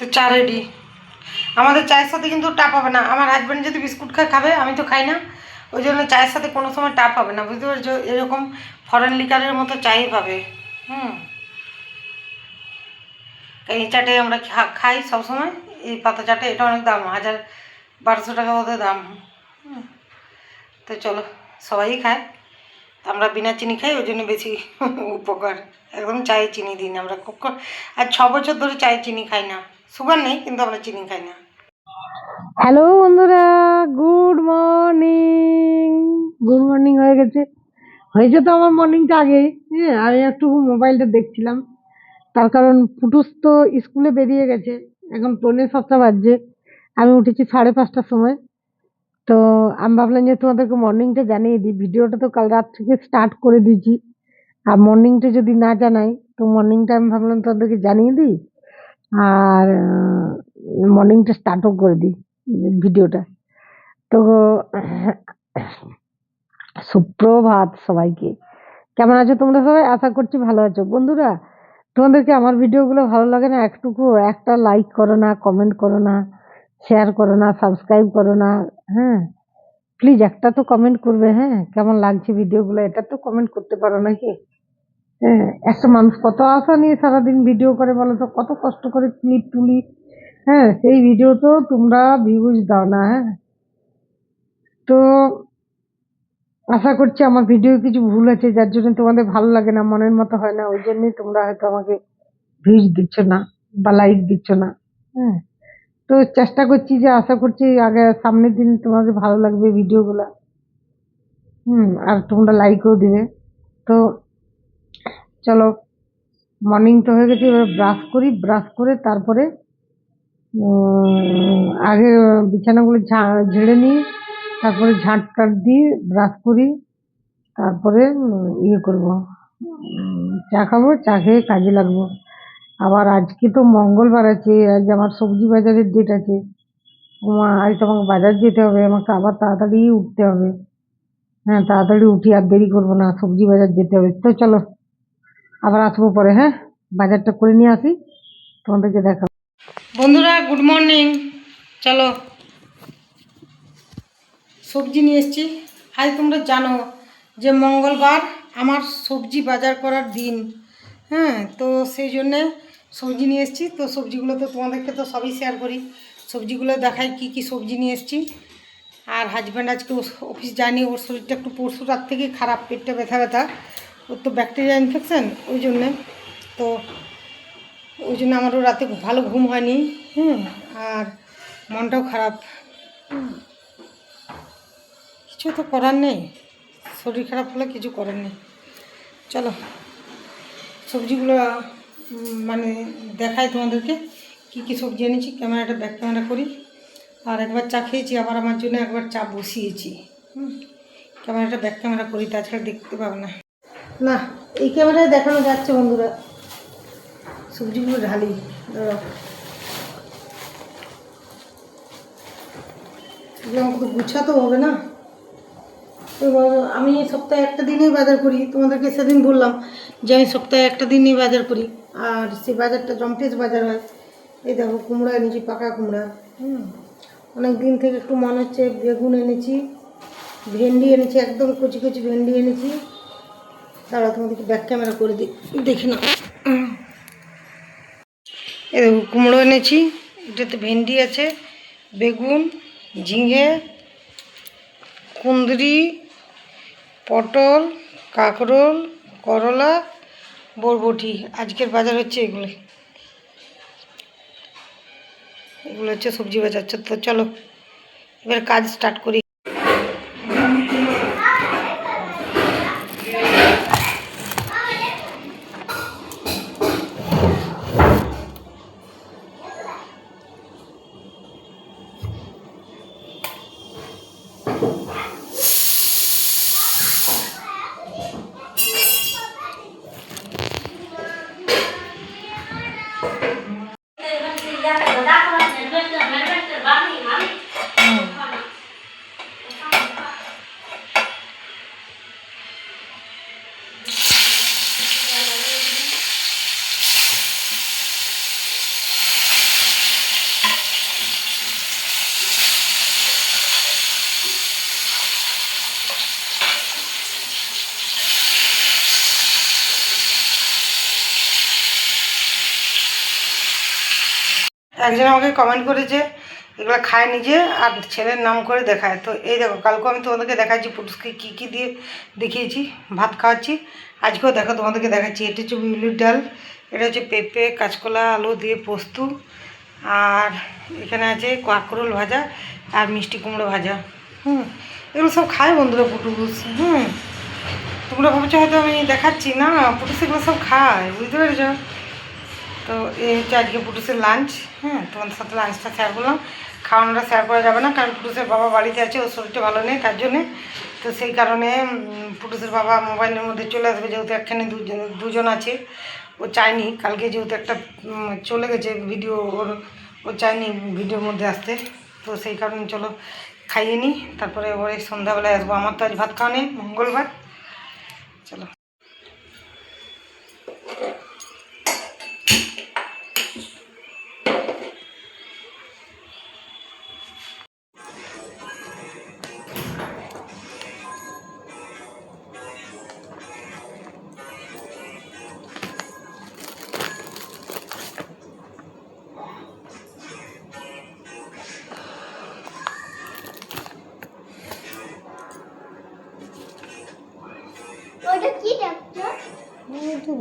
তো চা রেডি। আমাদের চায়ের সাথে কিন্তু টাপ হবে না। আমার হাজব্যান্ড যদি বিস্কুট খাবে, আমি তো খাই না, ওই জন্য চায়ের সাথে কোনো সময় টাপ হবে না, বুঝতে পারছো? এরকম ফরেন লিকারের মতো চাই পাবে। এই চাটাই আমরা খাই সবসময়। এই পাতা চাটা, এটা অনেক দাম, 1000-1200 টাকা মতো দাম। তো চলো, সবাই খায়, আমরা বিনা চিনি খাই, ওই জন্য বেশি উপকার। একদম চায়ে চিনি দিই না আমরা, আর 6 বছর ধরে চায়ে চিনি খাই না। সুগার নেই, কিন্তু আমরা চিনি খাই না। হ্যালো বন্ধুরা, গুড মর্নিং। গুড মর্নিং হয়েছে তো আমার মর্নিংটা আগে। হ্যাঁ, আমি একটু মোবাইলটা দেখছিলাম, তার কারণ পুটুস তো স্কুলে বেরিয়ে গেছে, এখন 6:45 বাজছে। আমি উঠেছি 5:30টার সময়। তো আমি ভাবলাম যে তোমাদেরকে মর্নিংটা জানিয়ে দিই। ভিডিওটা তো কাল রাত থেকে স্টার্ট করে দিয়েছি, আর মর্নিংটা যদি না জানাই তো মর্নিংটা আমি ভাবলাম তোমাদেরকে জানিয়ে দিই, আর মর্নিংটা স্টার্টও করে দিই ভিডিওটা। তো সুপ্রভাত সবাইকে। কেমন আছো তোমরা সবাই? আশা করছি ভালো আছো। বন্ধুরা, তোমাদেরকে আমার ভিডিওগুলো ভালো লাগে না? একটা লাইক করো না, কমেন্ট করো না, শেয়ার করো না, সাবস্ক্রাইব করো না? হ্যাঁ, প্লিজ একটা তো কমেন্ট করবে। হ্যাঁ, কেমন লাগছে ভিডিওগুলো, এটা তো কমেন্ট করতে পারো নাকি? হ্যাঁ, একটা মানুষ কত আশা নিয়ে সারাদিন ভিডিও করে বলো তো, কত কষ্ট করে ক্লিপ তুলি। হ্যাঁ, সেই ভিডিও তো তোমরা ভিউজ দাও না। হ্যাঁ, তো আশা করছি আমার ভিডিও কিছু ভুল আছে, যার জন্য তোমাদের ভালো লাগে না, মনের মতো হয় না, ওই জন্যই তোমরা হয়তো আমাকে ভিউজ দিচ্ছ না বা লাইক দিচ্ছ না। হ্যাঁ, তো চেষ্টা করছি, যে আশা করছি আগে সামনের দিন তোমাদের ভালো লাগবে ভিডিওগুলা। আর তোমরা লাইকও দিবে। তো চলো, মর্নিং তো হয়ে গেছে, এবার ব্রাশ করি। ব্রাশ করে তারপরে আগে বিছানাগুলো ঝেড়ে নিই, তারপরে ঝাঁট টাট দিই, ব্রাশ করি, তারপরে ইয়ে করবো, চা খাবো, চা খেয়ে কাজে লাগবো। আবার আজকে তো মঙ্গলবার আছে, আজ আমার সবজি বাজারের ডেট আছে। আজ তো আমাকে বাজার যেতে হবে, আমাকে আবার তাড়াতাড়ি উঠতে হবে। হ্যাঁ, তাড়াতাড়ি উঠি, আর দেরি করবো না, সবজি বাজার যেতে হবে। তো চলো, আবার আসবো পরে। হ্যাঁ, বাজারটা করে নিয়ে আসি, তোমাদেরকে দেখাবো। বন্ধুরা, গুড মর্নিং। চলো, সবজি নিয়ে এসছি। আজ তোমরা জানো যে মঙ্গলবার আমার সবজি বাজার করার দিন। হ্যাঁ, তো সেই জন্যে সবজি নিয়ে এসছি। তো সবজিগুলো তো তোমাদেরকে তো সবই শেয়ার করি, সবজিগুলো দেখাই কি কি সবজি নিয়ে এসছি। আর হাজব্যান্ড আজকে অফিস যায়নি, ওর শরীরটা একটু পরশু রাত থেকে খারাপ, পেটটা ব্যথা, ওর তো ব্যাকটেরিয়া ইনফেকশান, ওই জন্যে। তো ওই জন্য আমারও রাতে ভালো ঘুম হয়নি। আর মনটাও খারাপ। কিছু তো করার নেই, শরীর খারাপ হলে কিছু করার নেই। চলো, সবজিগুলো মানে দেখাই তোমাদেরকে কি কি সবজি এনেছি। ক্যামেরাটা ব্যাক ক্যামেরা করি। আর একবার চা খেয়েছি, আবার আমার জন্য একবার চা বসিয়েছি। ক্যামেরাটা ব্যাক ক্যামেরা করি, তাছাড়া দেখতে পাবে না। না, এই ক্যামেরায় দেখানো যাচ্ছে বন্ধুরা। সবজিগুলো ঢালি, আমাকে গুছাতেও হবে না। তো আমি সপ্তাহে একটা দিনই বাজার করি, তোমাদেরকে সেদিন বললাম যে আমি সপ্তাহে একটা দিনই বাজার করি। আর সেই বাজারটা জম্পেশ বাজার হয়। এই দেখো, কুমড়া এনেছি, পাকা কুমড়া। অনেক দিন থেকে একটু মনে হচ্ছে। বেগুন এনেছি, ভেন্ডি এনেছি, একদম কচি কচি ভেন্ডি এনেছি। তারা তোমাদেরকে ব্যাক ক্যামেরা করে দিই, দেখে না। এই দেখো, কুমড়ো এনেছি, এটাতে ভেন্ডি আছে, বেগুন, ঝিঙে, কুঁদরি, পটল, কাঁকরোল, করলা, বরবটি। আজকের বাজার হচ্ছে এগুলো হচ্ছে সবজি বাজার। তো চলো, এবার কাজ স্টার্ট করি। একজন আমাকে কমেন্ট করেছে এগুলো খায় নিজে আর ছেলের নাম করে দেখায়। তো এই দেখো কালকে আমি তোমাদেরকে দেখাচ্ছি পুটুসকে কী কী দিয়ে দেখিয়েছি ভাত খাওয়াচ্ছি, আজকেও দেখো তোমাদেরকে দেখাচ্ছি। এটা হচ্ছে বিউলির ডাল, এটা হচ্ছে পেঁপে কাঁচকলা আলু দিয়ে পোস্ত, আর এখানে আছে কাঁকরোল ভাজা আর মিষ্টি কুমড়ো ভাজা। এগুলো সব খায় বন্ধুরা পুটুস। তোমরা ভাবছো হয়তো আমি দেখাচ্ছি, না পুটুস এগুলো সব খায়, বুঝতে পেরেছ? তো এই হচ্ছে আজকে পুটুসের লাঞ্চ। তোমাদের সাথে লাঞ্চটা শেয়ার করলাম, খাওয়ানোটা শেয়ার করা যাবে না কারণ পুটুসের বাবা বাড়িতে আছে, ওর শরীরটা ভালো নেই তার জন্যে। তো সেই কারণে পুটুসের বাবা মোবাইলের মধ্যে চলে আসবে, যেহেতু একখানে দুজন আছে। ও চায়নি কালকে যেহেতু একটা চলে গেছে ভিডিও, ও চায়নি ভিডিওর মধ্যে আসতে। তো সেই কারণে চলো খাইয়ে নিই, তারপরে ওই সন্ধ্যাবেলায় আসবো। আমার তো আজ ভাত খাওয়া নেই, মঙ্গলবার। চলো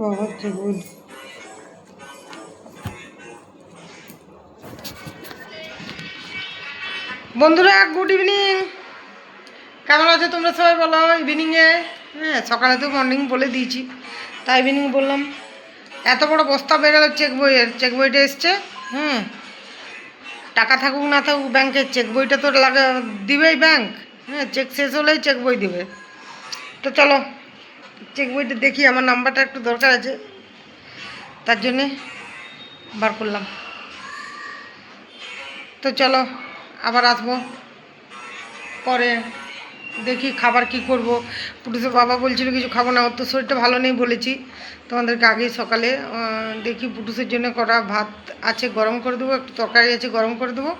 বাবা বুঝ বন্ধুরা গুড ইভিনিং, কেমন আছো তোমরা সবাই বলো ইভিনিংয়ে। সকালে তো মর্নিং বলে দিয়েছি, তাই ইভিনিং বললাম। এত বড় বস্তা বেরোলো চেক বইটা এসছে। টাকা থাকুক না থাকুক ব্যাংকের চেক বইটা তো দিবেই ব্যাংক। চেক শেষ হলেই চেক বই দিবে। তো চলো চেক বইটা দেখি, আমার নাম্বারটা একটু দরকার আছে তার জন্যে বার করলাম। তো চলো আবার আসবো পরে, দেখি খাবার কি করব। পুটুসের বাবা বলছিল কিছু খাবো না, ওর তো শরীরটা ভালো নেই বলেছি তোমাদেরকে আগেই সকালে। দেখি পুটুসের জন্য করা ভাত আছে গরম করে দেবো, একটু তরকারি আছে গরম করে দেবো,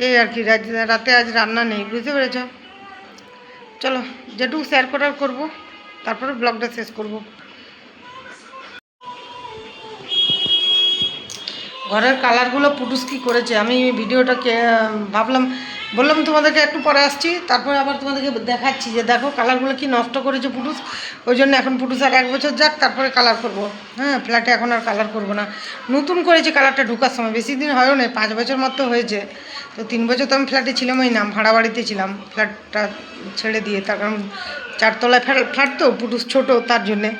এই আর কি। রাতে আজ রান্না নেই, বুঝতে পেরেছ? চলো যেটুকু শেয়ার করার করবো, তারপরে ব্লগটা শেষ করব। ঘরের কালারগুলো পুটুস কি করেছে, আমি ভিডিওটাকে বললাম তোমাদেরকে একটু পরে আসছি, তারপরে আবার তোমাদেরকে দেখাচ্ছি যে দেখো কালারগুলো কি নষ্ট করেছে পুটুস। ওই জন্য এখন পুটুস আর 1 বছর যাক তারপরে কালার করব। ফ্ল্যাটে এখন আর কালার করব না, নতুন করেছে কালারটা ঢোকার সময়, বেশি দিন হয়ও না, 5 বছর মতো হয়েছে। তো 3 বছর তো আমি ফ্ল্যাটে ছিলামই না, ভাড়া বাড়িতে ছিলাম ফ্ল্যাটটা ছেড়ে দিয়ে, তার কারণ 4 তলায় ফ্ল্যাট তো, পুটুস ছোটো তার জন্যে।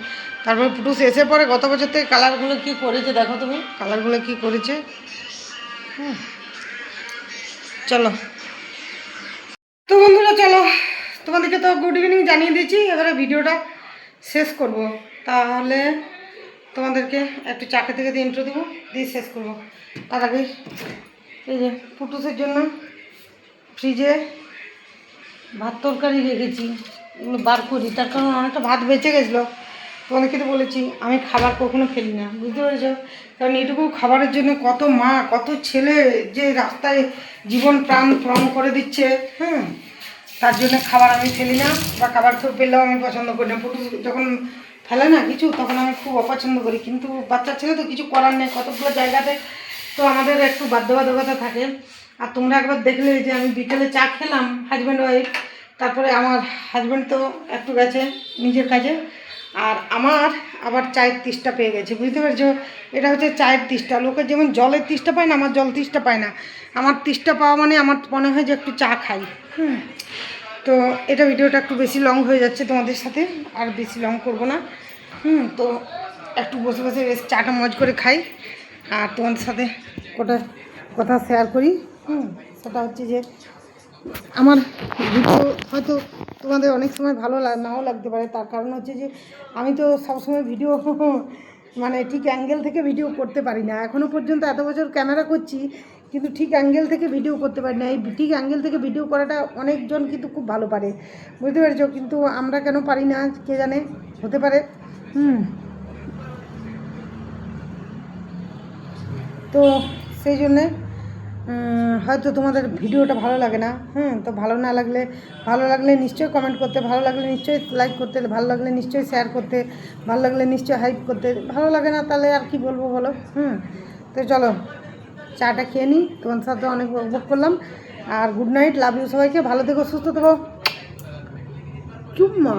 তারপরে পুটুস এসে পরে গত বছর থেকে কালারগুলো কী করেছে দেখো তুমি, কালারগুলো কী করেছে। চলো তো বন্ধুরা, চলো তোমাদেরকে তো গুড ইভিনিং জানিয়ে দিয়েছি, এবারে ভিডিওটা শেষ করব। তাহলে তোমাদেরকে একটু চাকে থেকে দিয়ে ইন্ট্রো দেবো, দিয়ে শেষ করব। তার আগে এই যে পুটুসের জন্য ফ্রিজে ভাত তরকারি রেখেছি, এগুলো বার করি, তার কারণ অনেকটা ভাত বেঁচে গেছিলো। তোমাদেরকে তো বলেছি আমি খাবার কখনো ফেলি না, বুঝতে পেরেছ? কারণ এইটুকু খাবারের জন্য কত মা কত ছেলে যে রাস্তায় জীবন প্রাণ করে দিচ্ছে। তার জন্য খাবার আমি ফেলি না, বা খাবার কেউ পেলেও আমি পছন্দ করি না। পুটুস যখন ফেলে না কিছু তখন আমি খুব অপছন্দ করি, কিন্তু বাচ্চা ছেলে তো কিছু করার নেই, কতগুলো জায়গাতে তো আমাদের একটু বাধ্যবাধকতা থাকে। আর তোমরা একবার দেখলে যে আমি বিকেলে চা খেলাম হাজব্যান্ড ওয়াইফ, তারপরে আমার হাজব্যান্ড তো একটু গেছে নিজের কাজে, আর আমার আবার চায়ের তেষ্টা পেয়ে গেছে, বুঝতে পেরেছো? এটা হচ্ছে চায়ের তেষ্টা। লোকের যেমন জলের তেষ্টা পায় না, আমার জল তেষ্টা পায় না। আমার তেষ্টা পাওয়া মানে আমার মনে হয় যে একটু চা খাই। তো এটা ভিডিওটা একটু বেশি লং হয়ে যাচ্ছে তোমাদের সাথে, আর বেশি লং করব না। তো একটু বসে বসে বেশ চাটা মজ করে খাই, আর তোমাদের সাথে কথা শেয়ার করি। সেটা হচ্ছে যে আমার ভিডিও হয়তো তোমাদের অনেক সময় ভালো নাও লাগতে পারে, তার কারণ হচ্ছে যে আমি তো সবসময় ভিডিও মানে ঠিক অ্যাঙ্গেল থেকে ভিডিও করতে পারি না। এখনও পর্যন্ত এত বছর ক্যামেরা করছি, কিন্তু ঠিক অ্যাঙ্গেল থেকে ভিডিও করতে পারি না। এই ঠিক অ্যাঙ্গেল থেকে ভিডিও করাটা অনেকজন কিন্তু খুব ভালো পারে, বুঝতে পেরেছো? কিন্তু আমরা কেন পারি না কে জানে, হতে পারে। তো সেই জন্যে হয়তো তোমাদের ভিডিওটা ভালো লাগে না। তো ভালো লাগলে নিশ্চয়ই কমেন্ট করতে, ভালো লাগলে নিশ্চয়ই লাইক করতে, ভালো লাগলে নিশ্চয়ই শেয়ার করতে, ভালো লাগলে নিশ্চয়ই হাইপ করতে। ভালো লাগে না তাহলে আর কি বলবো বলো। তো চলো চাটা খেয়ে নিই, তোমার সাথে অনেক বক করলাম। আর গুড নাইট, লাভ ইউ সবাইকে, ভালো থেকো, সুস্থ থেকো, চুম্মা।